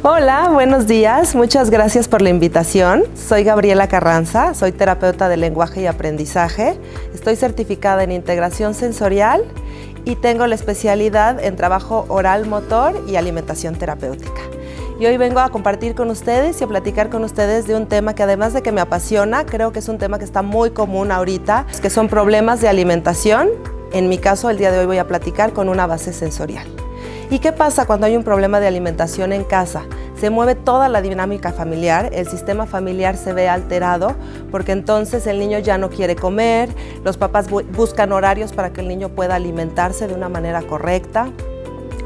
Hola, buenos días. Muchas gracias por la invitación. Soy Gabriela Carranza, soy terapeuta de lenguaje y aprendizaje. Estoy certificada en integración sensorial y tengo la especialidad en trabajo oral motor y alimentación terapéutica. Y hoy vengo a compartir con ustedes y a platicar con ustedes de un tema que, además de que me apasiona, creo que es un tema que está muy común ahorita, que son problemas de alimentación. En mi caso, el día de hoy voy a platicar con una base sensorial. ¿Y qué pasa cuando hay un problema de alimentación en casa? Se mueve toda la dinámica familiar, el sistema familiar se ve alterado porque entonces el niño ya no quiere comer, los papás buscan horarios para que el niño pueda alimentarse de una manera correcta.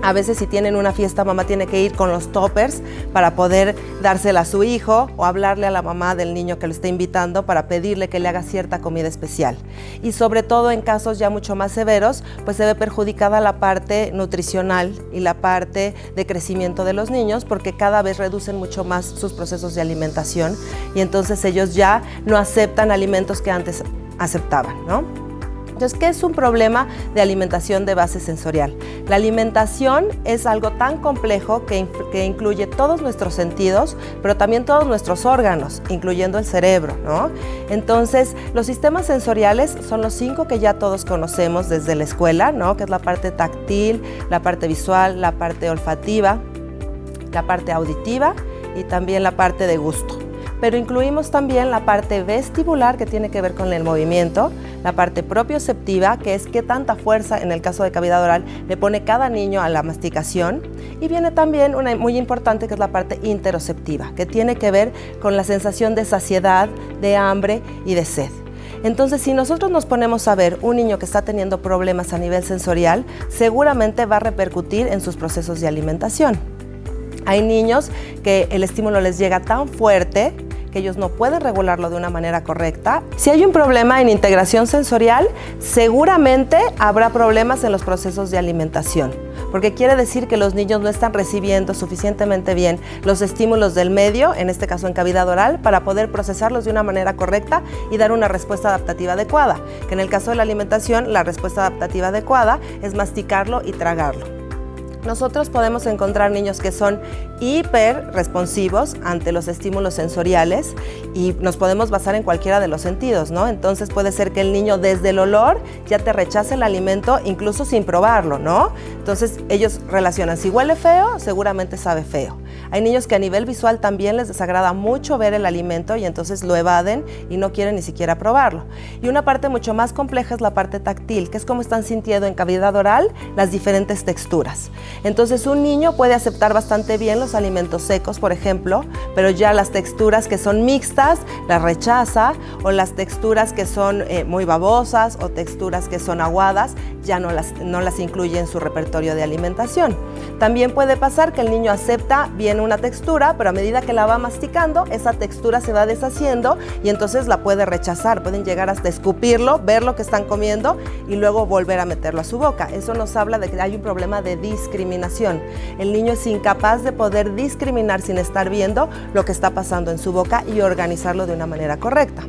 A veces si tienen una fiesta, mamá tiene que ir con los toppers para poder dársela a su hijo o hablarle a la mamá del niño que lo está invitando para pedirle que le haga cierta comida especial. Y sobre todo en casos ya mucho más severos, pues se ve perjudicada la parte nutricional y la parte de crecimiento de los niños porque cada vez reducen mucho más sus procesos de alimentación y entonces ellos ya no aceptan alimentos que antes aceptaban, ¿no? Entonces, ¿qué es un problema de alimentación de base sensorial? La alimentación es algo tan complejo que incluye todos nuestros sentidos, pero también todos nuestros órganos, incluyendo el cerebro, ¿no? Entonces, los sistemas sensoriales son los 5 que ya todos conocemos desde la escuela, ¿no? Que es la parte táctil, la parte visual, la parte olfativa, la parte auditiva y también la parte de gusto. Pero incluimos también la parte vestibular, que tiene que ver con el movimiento, la parte propioceptiva, que es qué tanta fuerza, en el caso de cavidad oral, le pone cada niño a la masticación, y viene también una muy importante, que es la parte interoceptiva, que tiene que ver con la sensación de saciedad, de hambre y de sed. Entonces, si nosotros nos ponemos a ver un niño que está teniendo problemas a nivel sensorial, seguramente va a repercutir en sus procesos de alimentación. Hay niños que el estímulo les llega tan fuerte que ellos no pueden regularlo de una manera correcta. Si hay un problema en integración sensorial, seguramente habrá problemas en los procesos de alimentación, porque quiere decir que los niños no están recibiendo suficientemente bien los estímulos del medio, en este caso en cavidad oral, para poder procesarlos de una manera correcta y dar una respuesta adaptativa adecuada, que en el caso de la alimentación, la respuesta adaptativa adecuada es masticarlo y tragarlo. Nosotros podemos encontrar niños que son hiperresponsivos ante los estímulos sensoriales y nos podemos basar en cualquiera de los sentidos, ¿no? Entonces puede ser que el niño desde el olor ya te rechace el alimento incluso sin probarlo, ¿no? Entonces ellos relacionan, si huele feo, seguramente sabe feo. Hay niños que a nivel visual también les desagrada mucho ver el alimento y entonces lo evaden y no quieren ni siquiera probarlo. Y una parte mucho más compleja es la parte táctil, que es cómo están sintiendo en cavidad oral las diferentes texturas. Entonces un niño puede aceptar bastante bien los alimentos secos, por ejemplo, pero ya las texturas que son mixtas las rechaza, o las texturas que son muy babosas o texturas que son aguadas ya no las incluye en su repertorio de alimentación. También puede pasar que el niño acepta bien una textura, pero a medida que la va masticando, esa textura se va deshaciendo y entonces la puede rechazar. Pueden llegar hasta escupirlo, ver lo que están comiendo y luego volver a meterlo a su boca. Eso nos habla de que hay un problema de discriminación. El niño es incapaz de poder discriminar sin estar viendo lo que está pasando en su boca y organizarlo de una manera correcta.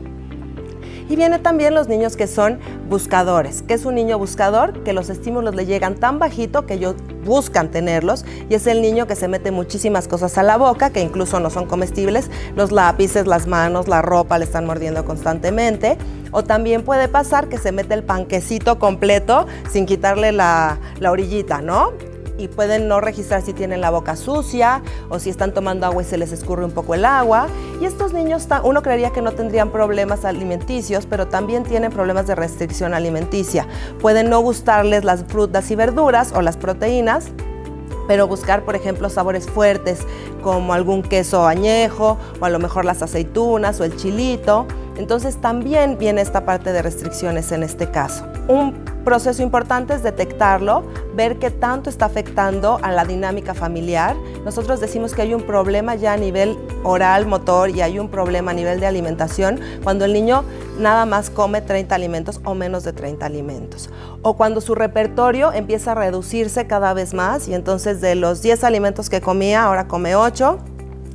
Y vienen también los niños que son buscadores. ¿Qué es un niño buscador? Que los estímulos le llegan tan bajito que ellos buscan tenerlos, y es el niño que se mete muchísimas cosas a la boca que incluso no son comestibles, los lápices, las manos, la ropa, le están mordiendo constantemente. O también puede pasar que se mete el panquecito completo sin quitarle la orillita, ¿no? Y pueden no registrar si tienen la boca sucia o si están tomando agua y se les escurre un poco el agua. Y estos niños, uno creería que no tendrían problemas alimenticios, pero también tienen problemas de restricción alimenticia. Pueden no gustarles las frutas y verduras o las proteínas, pero buscar, por ejemplo, sabores fuertes como algún queso añejo o a lo mejor las aceitunas o el chilito. Entonces también viene esta parte de restricciones en este caso. Un proceso importante es detectarlo, ver qué tanto está afectando a la dinámica familiar. Nosotros decimos que hay un problema ya a nivel oral, motor, y hay un problema a nivel de alimentación cuando el niño nada más come 30 alimentos o menos de 30 alimentos. O cuando su repertorio empieza a reducirse cada vez más y entonces de los 10 alimentos que comía, ahora come 8.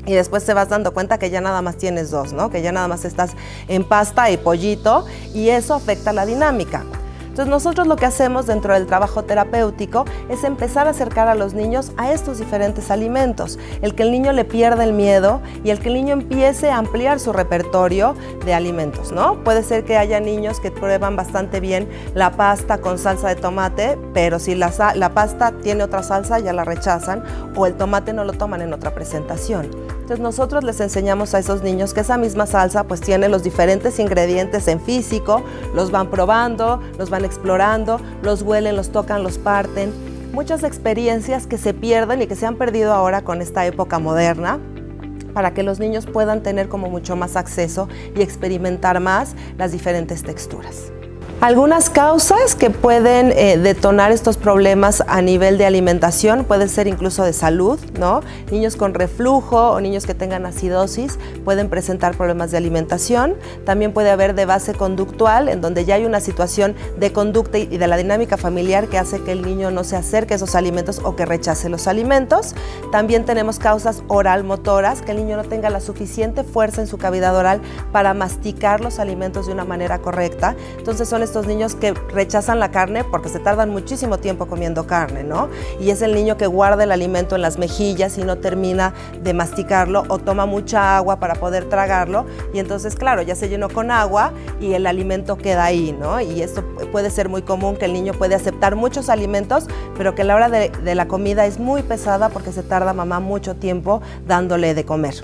Y después te vas dando cuenta que ya nada más tienes 2, ¿no? Que ya nada más estás en pasta y pollito, y eso afecta la dinámica. Entonces nosotros lo que hacemos dentro del trabajo terapéutico es empezar a acercar a los niños a estos diferentes alimentos, el que el niño le pierda el miedo y el que el niño empiece a ampliar su repertorio de alimentos, ¿no? Puede ser que haya niños que prueban bastante bien la pasta con salsa de tomate, pero si la pasta tiene otra salsa ya la rechazan, o el tomate no lo toman en otra presentación. Entonces nosotros les enseñamos a esos niños que esa misma salsa pues tiene los diferentes ingredientes en físico, los van probando, los van explorando, los huelen, los tocan, los parten. Muchas experiencias que se pierden y que se han perdido ahora con esta época moderna, para que los niños puedan tener como mucho más acceso y experimentar más las diferentes texturas. Algunas causas que pueden detonar estos problemas a nivel de alimentación pueden ser incluso de salud, ¿no? Niños con reflujo o niños que tengan acidosis pueden presentar problemas de alimentación. También puede haber de base conductual, en donde ya hay una situación de conducta y de la dinámica familiar que hace que el niño no se acerque a esos alimentos o que rechace los alimentos. También tenemos causas oral-motoras, que el niño no tenga la suficiente fuerza en su cavidad oral para masticar los alimentos de una manera correcta. Entonces son estos niños que rechazan la carne porque se tardan muchísimo tiempo comiendo carne, ¿no? Y es el niño que guarda el alimento en las mejillas y no termina de masticarlo, o toma mucha agua para poder tragarlo, y entonces, claro, ya se llenó con agua y el alimento queda ahí, ¿no? Y esto puede ser muy común, que el niño puede aceptar muchos alimentos, pero que la hora de la comida es muy pesada porque se tarda mamá mucho tiempo dándole de comer.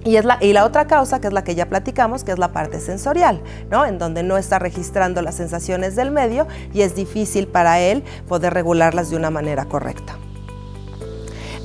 Y la otra causa, que es la que ya platicamos, que es la parte sensorial, ¿no? En donde no está registrando las sensaciones del medio y es difícil para él poder regularlas de una manera correcta.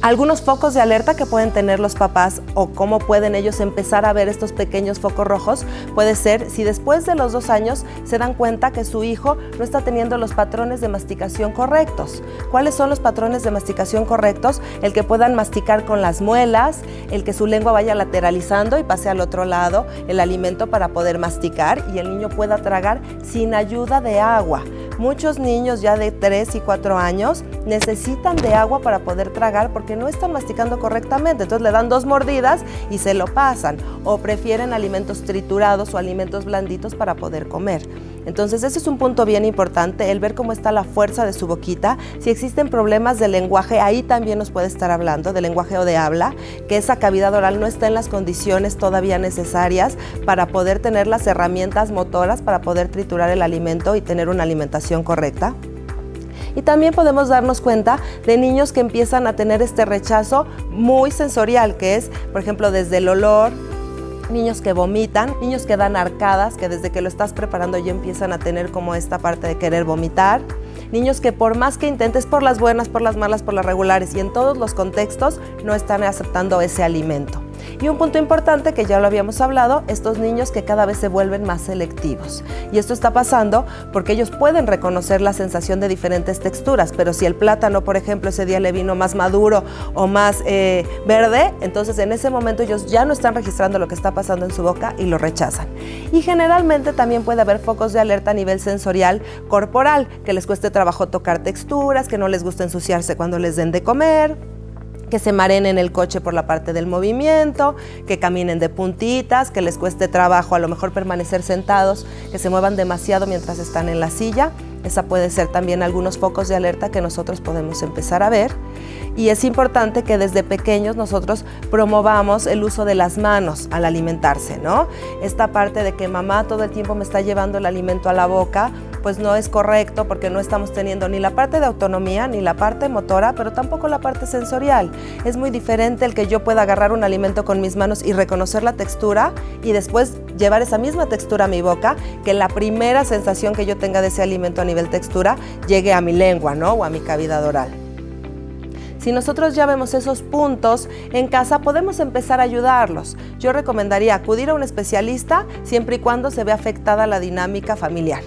Algunos focos de alerta que pueden tener los papás, o cómo pueden ellos empezar a ver estos pequeños focos rojos, puede ser si después de los 2 años se dan cuenta que su hijo no está teniendo los patrones de masticación correctos. ¿Cuáles son los patrones de masticación correctos? El que puedan masticar con las muelas, el que su lengua vaya lateralizando y pase al otro lado el alimento para poder masticar, y el niño pueda tragar sin ayuda de agua. Muchos niños ya de 3 y 4 años necesitan de agua para poder tragar porque no están masticando correctamente, entonces le dan 2 mordidas y se lo pasan, o prefieren alimentos triturados o alimentos blanditos para poder comer. Entonces ese es un punto bien importante, el ver cómo está la fuerza de su boquita. Si existen problemas de lenguaje, ahí también nos puede estar hablando de lenguaje o de habla, que esa cavidad oral no está en las condiciones todavía necesarias para poder tener las herramientas motoras para poder triturar el alimento y tener una alimentación correcta. Y también podemos darnos cuenta de niños que empiezan a tener este rechazo muy sensorial, que es, por ejemplo, desde el olor, niños que vomitan, niños que dan arcadas, que desde que lo estás preparando ya empiezan a tener como esta parte de querer vomitar. Niños que por más que intentes, por las buenas, por las malas, por las regulares y en todos los contextos, no están aceptando ese alimento. Y un punto importante que ya lo habíamos hablado, estos niños que cada vez se vuelven más selectivos. Y esto está pasando porque ellos pueden reconocer la sensación de diferentes texturas, pero si el plátano, por ejemplo, ese día le vino más maduro o más verde, entonces en ese momento ellos ya no están registrando lo que está pasando en su boca y lo rechazan. Y generalmente también puede haber focos de alerta a nivel sensorial corporal, que les cueste trabajo tocar texturas, que no les gusta ensuciarse cuando les den de comer, que se mareen en el coche por la parte del movimiento, que caminen de puntitas, que les cueste trabajo a lo mejor permanecer sentados, que se muevan demasiado mientras están en la silla. Esa puede ser también algunos focos de alerta que nosotros podemos empezar a ver. Y es importante que desde pequeños nosotros promovamos el uso de las manos al alimentarse, ¿no? Esta parte de que mamá todo el tiempo me está llevando el alimento a la boca, pues no es correcto porque no estamos teniendo ni la parte de autonomía, ni la parte motora, pero tampoco la parte sensorial. Es muy diferente el que yo pueda agarrar un alimento con mis manos y reconocer la textura y después llevar esa misma textura a mi boca, que la primera sensación que yo tenga de ese alimento a nivel textura llegue a mi lengua, ¿no? O a mi cavidad oral. Si nosotros ya vemos esos puntos en casa, podemos empezar a ayudarlos. Yo recomendaría acudir a un especialista siempre y cuando se vea afectada la dinámica familiar.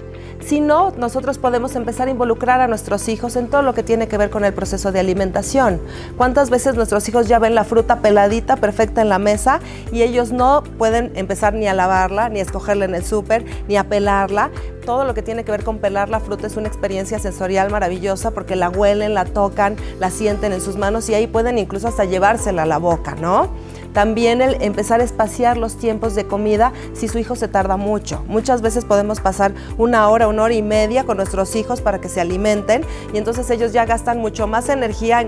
Si no, nosotros podemos empezar a involucrar a nuestros hijos en todo lo que tiene que ver con el proceso de alimentación. ¿Cuántas veces nuestros hijos ya ven la fruta peladita, perfecta en la mesa, y ellos no pueden empezar ni a lavarla, ni a escogerla en el súper, ni a pelarla? Todo lo que tiene que ver con pelar la fruta es una experiencia sensorial maravillosa porque la huelen, la tocan, la sienten en sus manos y ahí pueden incluso hasta llevársela a la boca, ¿no? También el empezar a espaciar los tiempos de comida si su hijo se tarda mucho. Muchas veces podemos pasar una hora y media con nuestros hijos para que se alimenten y entonces ellos ya gastan mucho más energía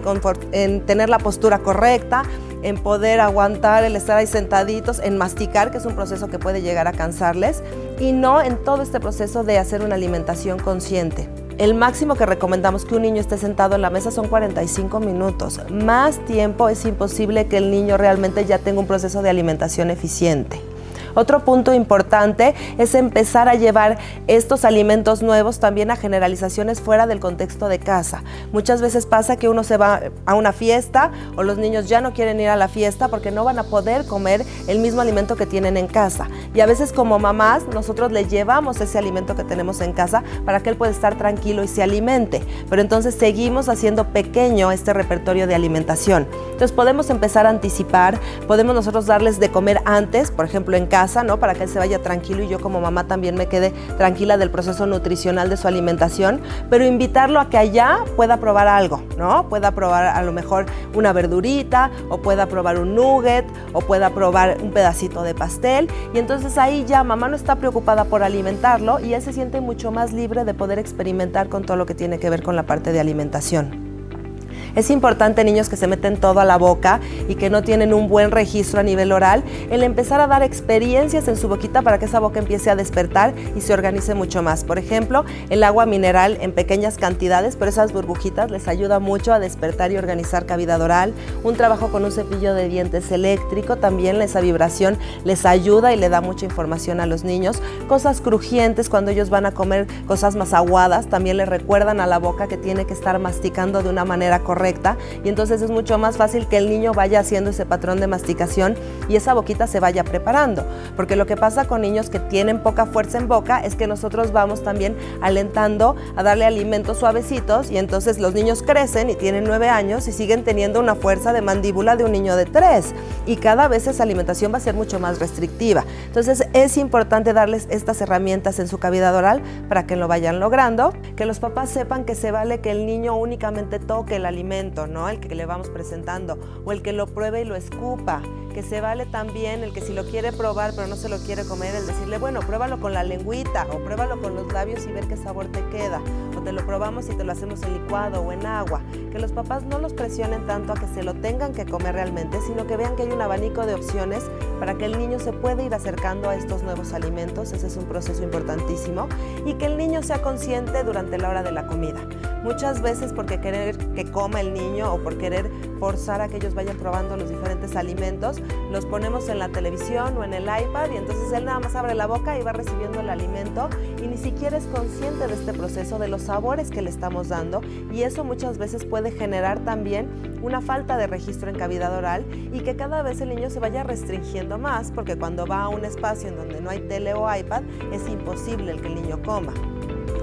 en tener la postura correcta, en poder aguantar el estar ahí sentaditos, en masticar, que es un proceso que puede llegar a cansarles, y no en todo este proceso de hacer una alimentación consciente. El máximo que recomendamos que un niño esté sentado en la mesa son 45 minutos. Más tiempo es imposible que el niño realmente ya tenga un proceso de alimentación eficiente. Otro punto importante es empezar a llevar estos alimentos nuevos también a generalizaciones fuera del contexto de casa. Muchas veces pasa que uno se va a una fiesta o los niños ya no quieren ir a la fiesta porque no van a poder comer el mismo alimento que tienen en casa. Y a veces como mamás nosotros le llevamos ese alimento que tenemos en casa para que él pueda estar tranquilo y se alimente. Pero entonces seguimos haciendo pequeño este repertorio de alimentación. Entonces podemos empezar a anticipar, podemos nosotros darles de comer antes, por ejemplo en casa, ¿no? Para que él se vaya tranquilo y yo como mamá también me quede tranquila del proceso nutricional de su alimentación, pero invitarlo a que allá pueda probar algo, ¿no? Pueda probar a lo mejor una verdurita, o pueda probar un nugget, o pueda probar un pedacito de pastel, y entonces ahí ya mamá no está preocupada por alimentarlo y él se siente mucho más libre de poder experimentar con todo lo que tiene que ver con la parte de alimentación. Es importante, niños que se meten todo a la boca y que no tienen un buen registro a nivel oral, el empezar a dar experiencias en su boquita para que esa boca empiece a despertar y se organice mucho más. Por ejemplo, el agua mineral en pequeñas cantidades, pero esas burbujitas les ayuda mucho a despertar y organizar cavidad oral. Un trabajo con un cepillo de dientes eléctrico, también esa vibración les ayuda y le da mucha información a los niños. Cosas crujientes cuando ellos van a comer cosas más aguadas, también les recuerdan a la boca que tiene que estar masticando de una manera correcta, y entonces es mucho más fácil que el niño vaya haciendo ese patrón de masticación y esa boquita se vaya preparando, porque lo que pasa con niños que tienen poca fuerza en boca es que nosotros vamos también alentando a darle alimentos suavecitos y entonces los niños crecen y tienen 9 años y siguen teniendo una fuerza de mandíbula de un niño de 3 y cada vez esa alimentación va a ser mucho más restrictiva. Entonces es importante darles estas herramientas en su cavidad oral para que lo vayan logrando, que los papás sepan que se vale que el niño únicamente toque el alimento, ¿no? El que le vamos presentando, o el que lo pruebe y lo escupa, que se vale también el que si lo quiere probar pero no se lo quiere comer, el decirle, bueno, pruébalo con la lengüita o pruébalo con los labios y ver qué sabor te queda, o te lo probamos y te lo hacemos en licuado o en agua. Que los papás no los presionen tanto a que se lo tengan que comer realmente, sino que vean que hay un abanico de opciones para que el niño se pueda ir acercando a estos nuevos alimentos. Ese es un proceso importantísimo, y que el niño sea consciente durante la hora de la comida. Muchas veces porque querer que coma el niño o por querer forzar a que ellos vayan probando los diferentes alimentos, los ponemos en la televisión o en el iPad y entonces él nada más abre la boca y va recibiendo el alimento y ni siquiera es consciente de este proceso, de los sabores que le estamos dando, y eso muchas veces puede generar también una falta de registro en cavidad oral y que cada vez el niño se vaya restringiendo más, porque cuando va a un espacio en donde no hay tele o iPad es imposible el que el niño coma,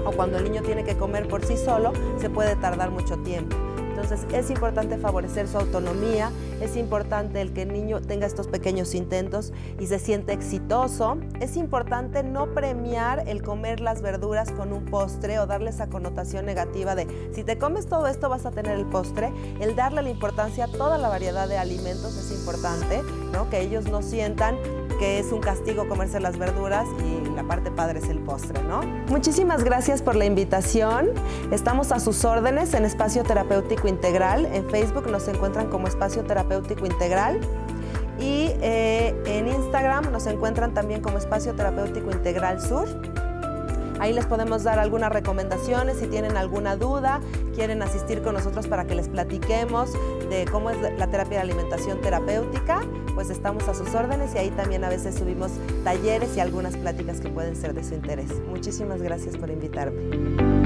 o cuando el niño tiene que comer por sí solo se puede tardar mucho tiempo. Entonces es importante favorecer su autonomía, es importante el que el niño tenga estos pequeños intentos y se siente exitoso. Es importante no premiar el comer las verduras con un postre o darle esa connotación negativa de si te comes todo esto vas a tener el postre. El darle la importancia a toda la variedad de alimentos es importante, ¿no? Que ellos no sientan que es un castigo comerse las verduras y la parte padre es el postre, ¿no? Muchísimas gracias por la invitación. Estamos a sus órdenes en Espacio Terapéutico Integral. En Facebook nos encuentran como Espacio Terapéutico Integral y en Instagram nos encuentran también como Espacio Terapéutico Integral Sur. Ahí les podemos dar algunas recomendaciones si tienen alguna duda, quieren asistir con nosotros para que les platiquemos de cómo es la terapia de alimentación terapéutica, pues estamos a sus órdenes y ahí también a veces subimos talleres y algunas pláticas que pueden ser de su interés. Muchísimas gracias por invitarme.